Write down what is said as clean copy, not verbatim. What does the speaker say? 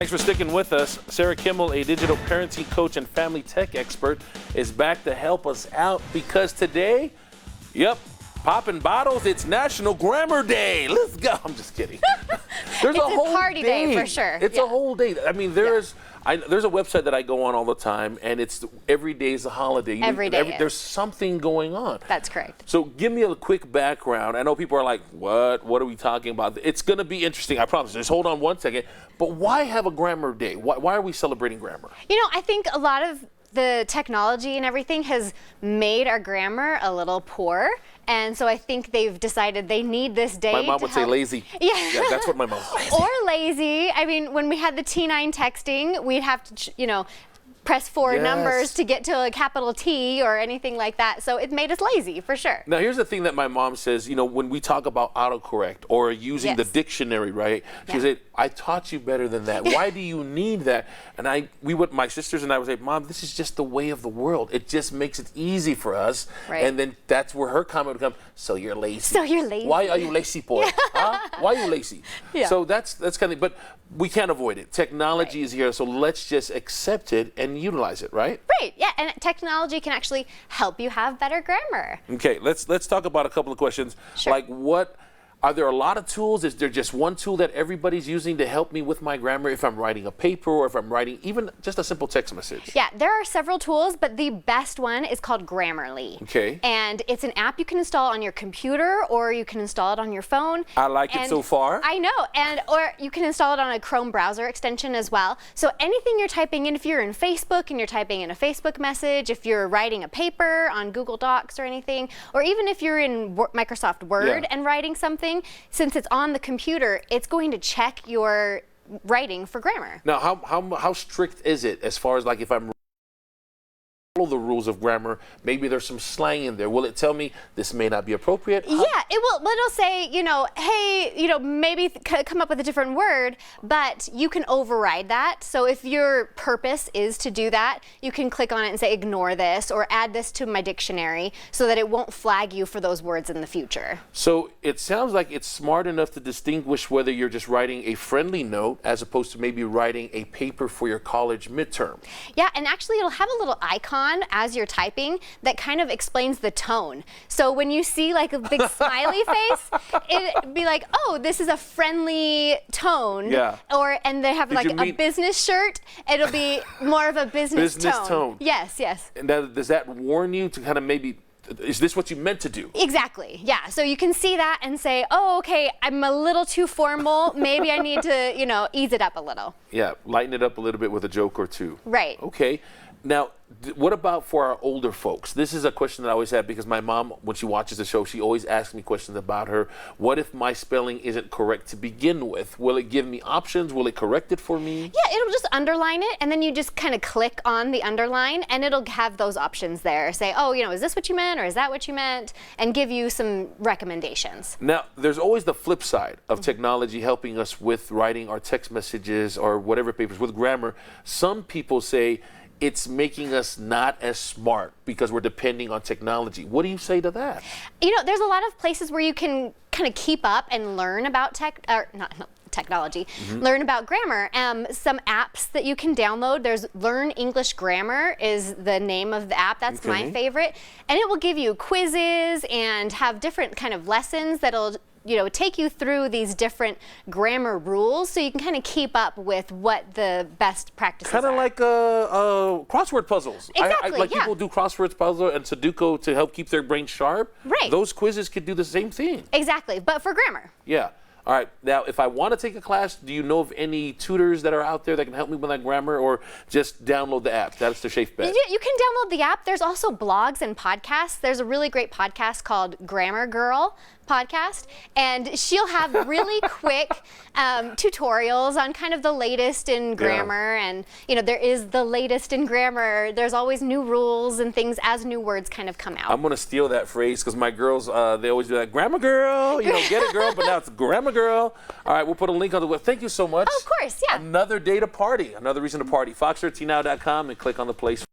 Thanks for sticking with us. Sarah Kimmel, a digital parenting coach and family tech expert, is back to help us out because today, popping bottles, it's National Grammar Day. Let's go. I'm just kidding. There's It's a whole party day for sure. It's a whole day. I mean, there's a website that I go on all the time, and it's every day is a holiday. Every day there's something going on. That's correct. So give me a quick background. I know people are like, what? What are we talking about? It's going to be interesting, I promise. Just hold on one second. But why have a grammar day? Why are we celebrating grammar? You know, I think a lot of the technology and everything has made our grammar a little poor. And so I think they've decided they need this day. My mom would say lazy. Yeah, that's what my mom says. Or lazy. I mean, when we had the T9 texting, we'd have to, press four numbers to get to a capital T or anything like that. So it made us lazy, for sure. Now, here's the thing that my mom says, when we talk about autocorrect or using the dictionary, right? She said, I taught you better than that. Why do you need that? And my sisters and I would say, Mom, this is just the way of the world. It just makes it easy for us. Right. And then that's where her comment would come, so you're lazy. So you're lazy. Why are you lazy, boy? Huh? Why are you lazy? Yeah. So that's kind of, but we can't avoid it. Technology is here, so let's just accept it and utilize it, right? Right, yeah, and technology can actually help you have better grammar. Okay, let's talk about a couple of questions. Sure. Like are there a lot of tools? Is there just one tool that everybody's using to help me with my grammar if I'm writing a paper or if I'm writing even just a simple text message? Yeah, there are several tools, but the best one is called Grammarly. Okay. And it's an app you can install on your computer or you can install it on your phone. I like it so far. I know, or you can install it on a Chrome browser extension as well. So anything you're typing in, if you're in Facebook and you're typing in a Facebook message, if you're writing a paper on Google Docs or anything, or even if you're in Microsoft Word and writing something, since it's on the computer, it's going to check your writing for grammar. Now, how strict is it as far as like if I'm follow the rules of grammar, maybe there's some slang in there. Will it tell me this may not be appropriate? Yeah, it will. It'll say, hey, maybe come up with a different word, but you can override that. So if your purpose is to do that, you can click on it and say, ignore this or add this to my dictionary so that it won't flag you for those words in the future. So it sounds like it's smart enough to distinguish whether you're just writing a friendly note as opposed to maybe writing a paper for your college midterm. Yeah, and actually it'll have a little icon as you're typing that kind of explains the tone. So when you see like a big smiley face, it'd be like, oh, this is a friendly tone. Yeah. And they have a business shirt, it'll be more of a business tone. Yes. And does that warn you to kind of maybe, is this what you meant to do? Exactly, yeah. So you can see that and say, oh, okay, I'm a little too formal. Maybe I need to, ease it up a little. Yeah, lighten it up a little bit with a joke or two. Right. Okay. Now, what about for our older folks? This is a question that I always have because my mom, when she watches the show, she always asks me questions about her. What if my spelling isn't correct to begin with? Will it give me options? Will it correct it for me? Yeah, it'll just underline it, and then you just kind of click on the underline, and it'll have those options there. Say, oh, is this what you meant, or is that what you meant? And give you some recommendations. Now, there's always the flip side of technology helping us with writing our text messages or whatever papers with grammar. Some people say, it's making us not as smart because we're depending on technology. What do you say to that? There's a lot of places where you can kind of keep up and learn about technology, learn about grammar. Some apps that you can download. There's Learn English Grammar is the name of the app. That's my favorite. And it will give you quizzes and have different kind of lessons that'll take you through these different grammar rules so you can kind of keep up with what the best practices are. Kind of like crossword puzzles. Exactly, people do crossword puzzle and Sudoku to help keep their brain sharp. Right. Those quizzes could do the same thing. Exactly, but for grammar. Yeah. All right. Now, if I want to take a class, do you know of any tutors that are out there that can help me with that grammar, or just download the app? That's the safe bet. You can download the app. There's also blogs and podcasts. There's a really great podcast called Grammar Girl podcast, and she'll have really quick tutorials on kind of the latest in grammar. And there is the latest in grammar. There's always new rules and things as new words kind of come out. I'm gonna steal that phrase because my girls they always do that. Grammar girl, get it, girl. But now it's grammar girl. All right, we'll put a link on the web. Thank you so much. Oh, of course, yeah. Another day to party. Another reason to party. Fox13now.com and click on the place.